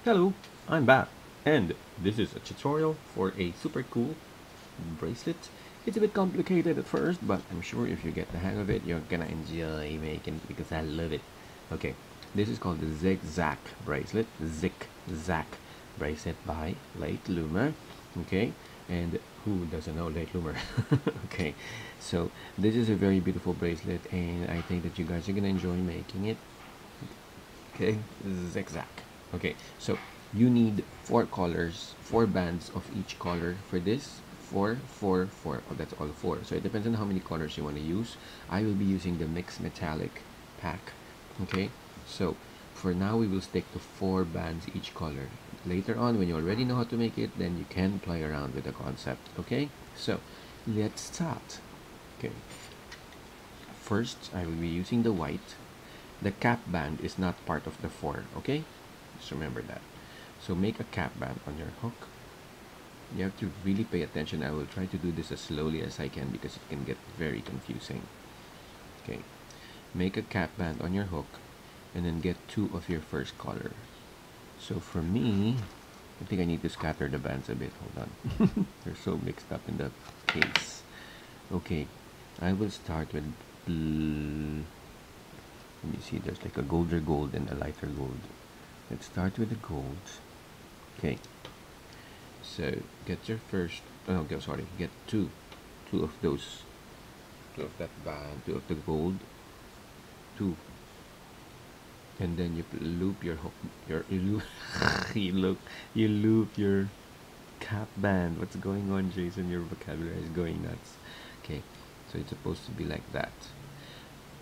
Hello, I'm back, and this is a tutorial for a super cool bracelet. It's a bit complicated at first, but I'm sure if you get the hang of it, you're gonna enjoy making it because I love it. Okay, this is called the ZIC ZAC bracelet, ZIC ZAC bracelet by Late Loomer. Okay, and who doesn't know Late Loomer? Okay, so this is a very beautiful bracelet, and I think that you guys are gonna enjoy making it. Okay, zigzag. Okay, so you need four colors, four bands of each color for this. Four, four, four. Oh, that's all four. So it depends on how many colors you want to use. I will be using the mixed metallic pack. Okay, so for now we will stick to four bands each color. Later on, when you already know how to make it, then you can play around with the concept. Okay, so let's start. Okay, first I will be using the white. The cap band is not part of the four, okay? Just remember that. So make a cap band on your hook. You have to really pay attention. I will try to do this as slowly as I can because it can get very confusing. Okay, make a cap band on your hook and then get two of your first color. So for me, I think I need to scatter the bands a bit. Hold on. They're so mixed up in the case. Okay, I will start with let me see, there's like a golder gold and a lighter gold. Let's start with the gold. Okay, so get your first, oh no, sorry, get two of those, two of that band, two of the gold, two, and then you loop your hook, you loop, you loop your cap band. What's going on, Jason? Your vocabulary is going nuts. Okay, so it's supposed to be like that.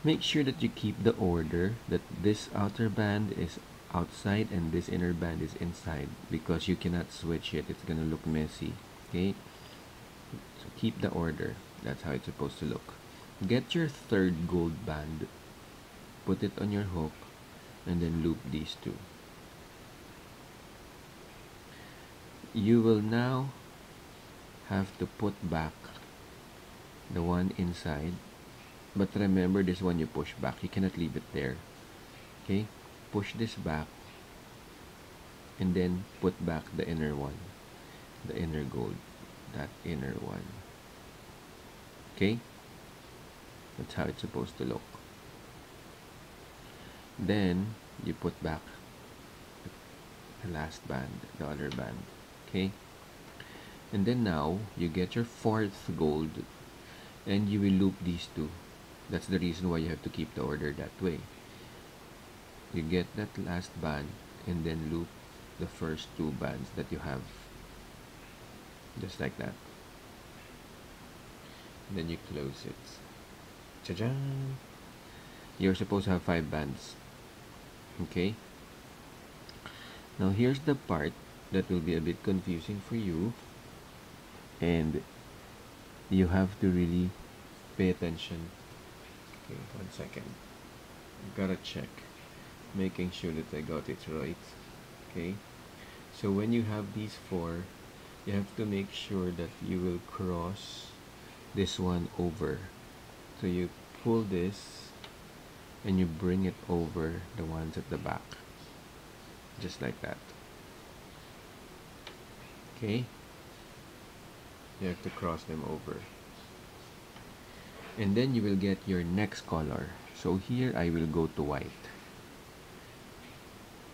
Make sure that you keep the order, that this outer band is outside and this inner band is inside, because you cannot switch it. It's gonna look messy. Okay, so keep the order. That's how it's supposed to look. Get your third gold band, put it on your hook, and then loop these two. You will now have to put back the one inside, but remember, this one you push back, you cannot leave it there. Okay, push this back and then put back the inner one, the inner gold, that inner one. Okay, that's how it's supposed to look. Then you put back the last band, the other band. Okay, and then now you get your fourth gold and you will loop these two. That's the reason why you have to keep the order that way. You get that last band and then loop the first two bands that you have, just like that. And then you close it. Cha-jang! You're supposed to have five bands. Okay, now here's the part that will be a bit confusing for you, and you have to really pay attention. Okay, 1 second. Gotta check, making sure that I got it right. Okay, so when you have these four, you have to make sure that you will cross this one over. So you pull this and you bring it over the ones at the back, just like that. Okay, you have to cross them over, and then you will get your next color. So here I will go to white.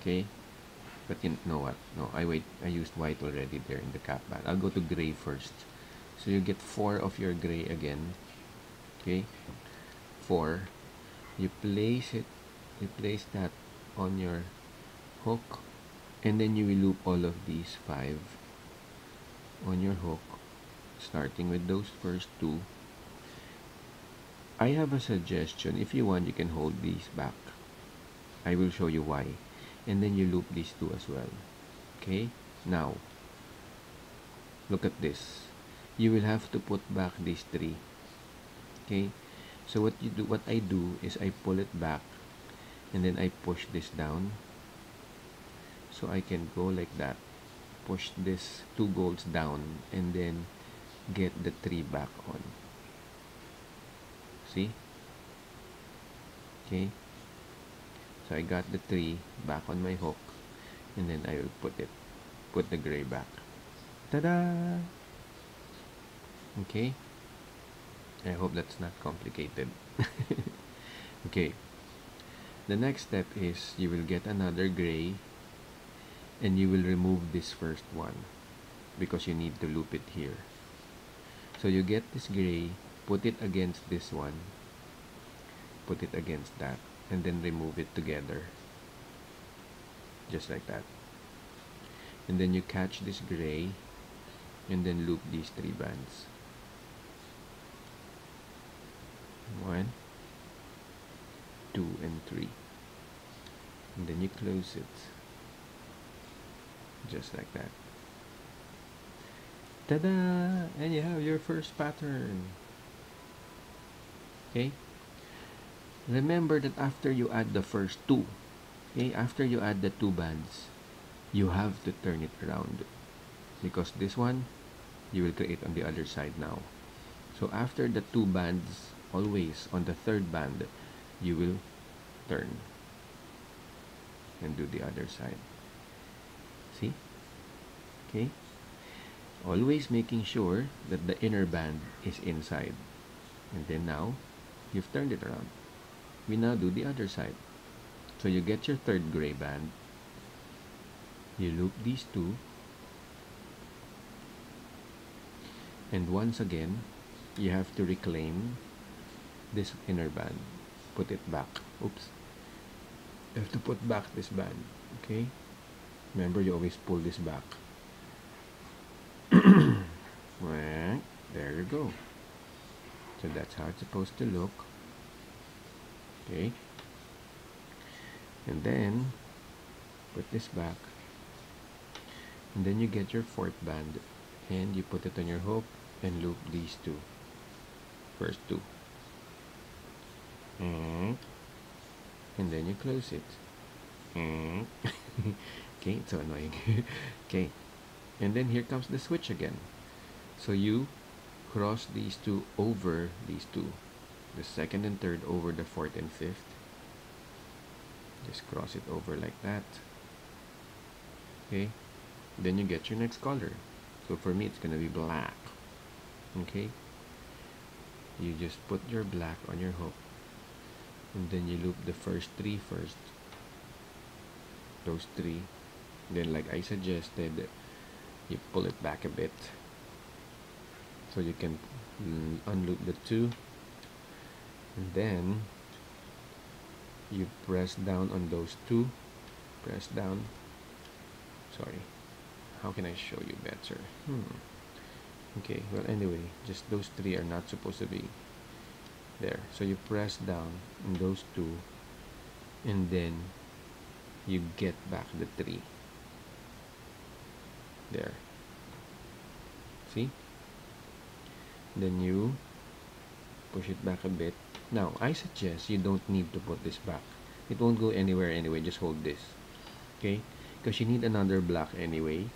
Okay, but you know what, no, I used white already there in the cap band. I'll go to gray first. So you get four of your gray again. Okay, four, you place it, you place that on your hook, and then you will loop all of these five on your hook, starting with those first two. I have a suggestion. If you want, you can hold these back. I will show you why. And then you loop these two as well. Okay, now look at this. You will have to put back these three. Okay, so what I do is I pull it back and then I push this down, so I can go like that, push this two golds down, and then get the three back on. See? Okay, so I got the three back on my hook, and then I will put the gray back. Ta-da! Okay, I hope that's not complicated. Okay, the next step is you will get another gray and you will remove this first one because you need to loop it here. So you get this gray, put it against this one, put it against that, and then remove it together, just like that. And then you catch this gray and then loop these 3 bands. 1, 2, and 3. And then you close it, just like that. Ta-da! And you have your first pattern. Okay? Remember that after you add the first 2, okay, after you add the 2 bands, you have to turn it around, because this one you will create on the other side now. So after the 2 bands, always on the 3rd band, you will turn and do the other side. See? Okay? Always making sure that the inner band is inside. And then now, you've turned it around. We now do the other side. So you get your 3rd gray band. You loop these 2. And once again, you have to reclaim this inner band. Put it back. Oops. You have to put back this band. Okay? Remember, you always pull this back. Well, there you go. So that's how it's supposed to look. Okay? And then, put this back. And then you get your 4th band. And you put it on your hook and loop these 2. First 2. And then you close it. Okay, it's so annoying. Okay, and then here comes the switch again. So you cross these 2 over these 2, the 2nd and 3rd over the 4th and 5th. Just cross it over like that. Okay, then you get your next color. So for me, it's gonna be black. Okay, you just put your black on your hook, and then you loop the first 3 first. Those 3. Then, like I suggested, you pull it back a bit so you can unloop the 2, and then you press down on those 2. Press down. Sorry, how can I show you better? Okay, well, anyway, just those 3 are not supposed to be there. So you press down on those 2, and then you get back the 3 there. See? Then you push it back a bit. Now, I suggest you don't need to put this back. It won't go anywhere anyway. Just hold this. Okay? Because you need another black anyway.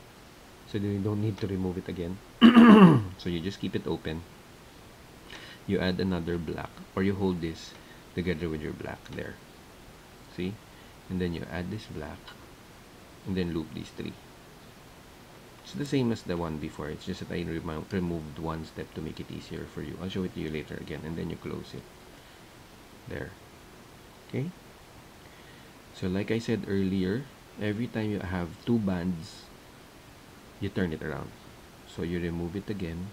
So you don't need to remove it again. So you just keep it open. You add another black, or you hold this together with your black there. See? And then you add this black, and then loop these 3. It's the same as the one before. It's just that I removed one step to make it easier for you. I'll show it to you later again, and then you close it there. Okay, so like I said earlier, every time you have 2 bands, you turn it around. So you remove it again,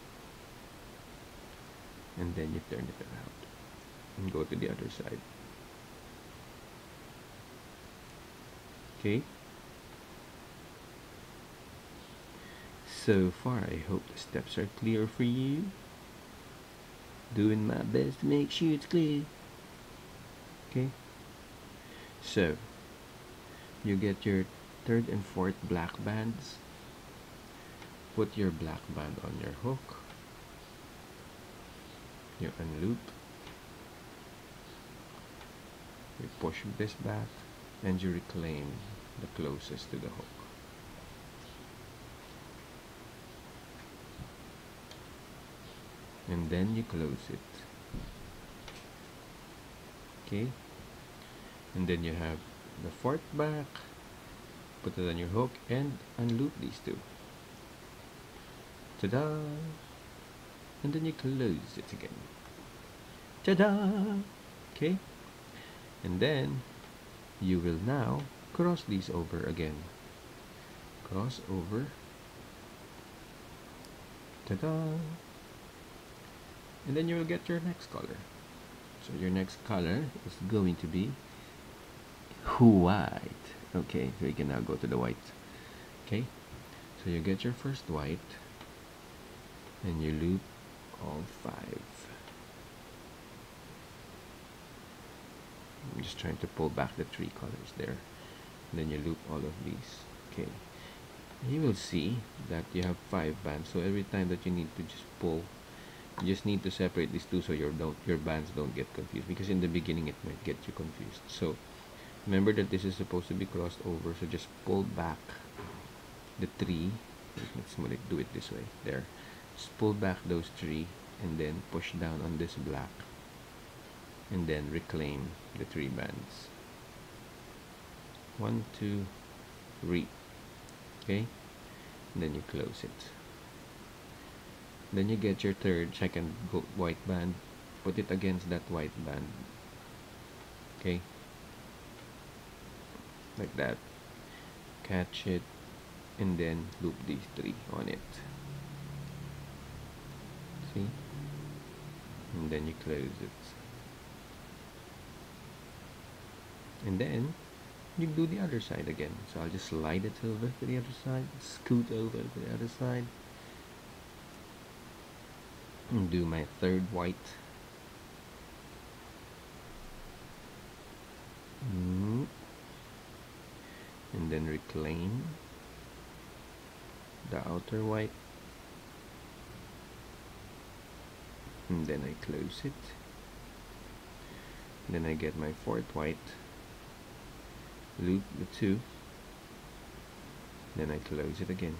and then you turn it around and go to the other side. Okay, so far I hope the steps are clear for you. Doing my best to make sure it's clear. Okay, so you get your 3rd and 4th black bands. Put your black band on your hook. You unloop. You push this back, and you reclaim the closest to the hook. And then you close it. Okay, and then you have the 4th back, put it on your hook and unloop these two. Ta-da! And then you close it again. Ta-da! Okay, and then you will now cross these over again. Cross over. Ta-da! And then you will get your next color. So your next color is going to be white. Okay, so you can now go to the white. Okay, so you get your first white and you loop all 5. I'm just trying to pull back the 3 colors there. And then you loop all of these. Okay, you will see that you have 5 bands, so every time that you need to just pull, you just need to separate these two so your bands don't get confused, because in the beginning it might get you confused. So remember that this is supposed to be crossed over, so just pull back the 3. Let's do it this way. There, just pull back those 3 and then push down on this black and then reclaim the 3 bands. 1, 2, 3. Okay, and then you close it. Then you get your second white band, put it against that white band. Okay, like that. Catch it and then loop these 3 on it. See? And then you close it. And then you do the other side again. So I'll just slide it over to the other side, scoot over to the other side, and do my 3rd white. And then reclaim the outer white, and then I close it. And then I get my 4th white, loop the 2, then I close it again.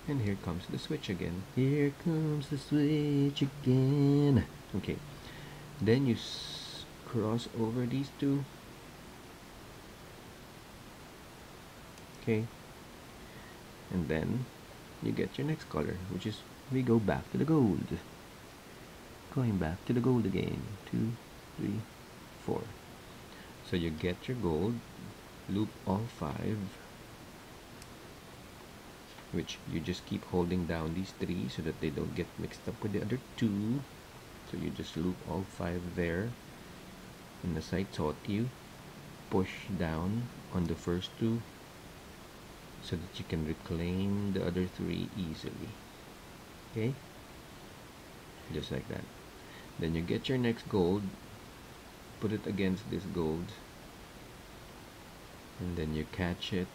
And here comes the switch again. Here comes the switch again. Okay, then you cross over these 2. Okay, and then you get your next color, which is, we go back to the gold. Going back to the gold again. 2, 3, 4. So you get your gold, loop all 5, which you just keep holding down these 3 so that they don't get mixed up with the other 2. So you just loop all 5 there, and as I taught you, push down on the first 2 so that you can reclaim the other 3 easily. Okay, just like that. Then you get your next gold, put it against this gold, and then you catch it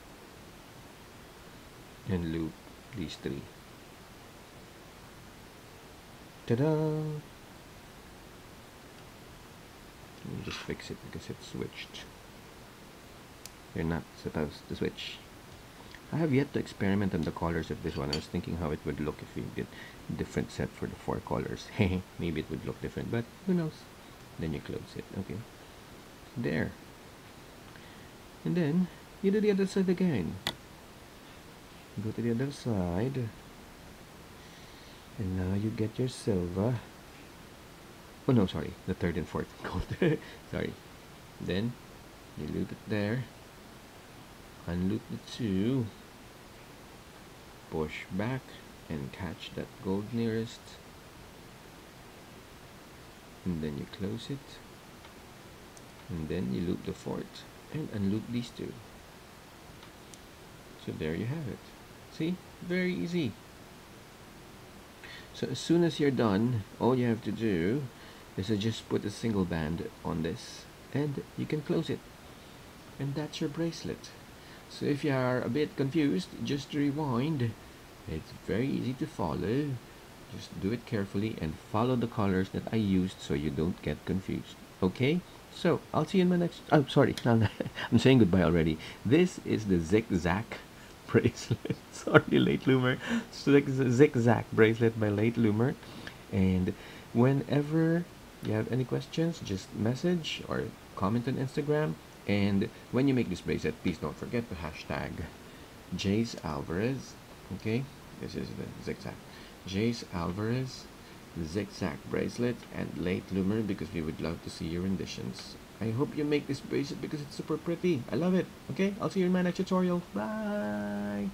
and loop these 3. Ta-da! Let me just fix it because it's switched. You're not supposed to switch. I have yet to experiment on the colors of this one. I was thinking how it would look if we did a different set for the 4 colors. Maybe it would look different, but who knows. Then you close it. Okay, there. And then you do the other side again. Go to the other side, and now you get your silver. Oh no, sorry, the 3rd and 4th gold. Sorry. Then you loop it there, unloop the 2, push back and catch that gold nearest, and then you close it, and then you loop the 4th and unloop these 2. So there you have it. See, very easy. So as soon as you're done, all you have to do is to just put a single band on this and you can close it, and that's your bracelet. So if you are a bit confused, just rewind. It's very easy to follow. Just do it carefully and follow the colors that I used so you don't get confused. Okay, so I'll see you in my next, oh sorry, I'm saying goodbye already. This is the ZIC ZAC bracelet. Sorry, late loomer. ZIC ZAC bracelet by late loomer. And whenever you have any questions, just message or comment on Instagram. And when you make this bracelet, please don't forget to hashtag Jace Alvarez. Okay, this is the zigzag. Jace Alvarez zigzag bracelet and late bloomer, because we would love to see your renditions. I hope you make this bracelet because it's super pretty. I love it. Okay, I'll see you in my next tutorial. Bye.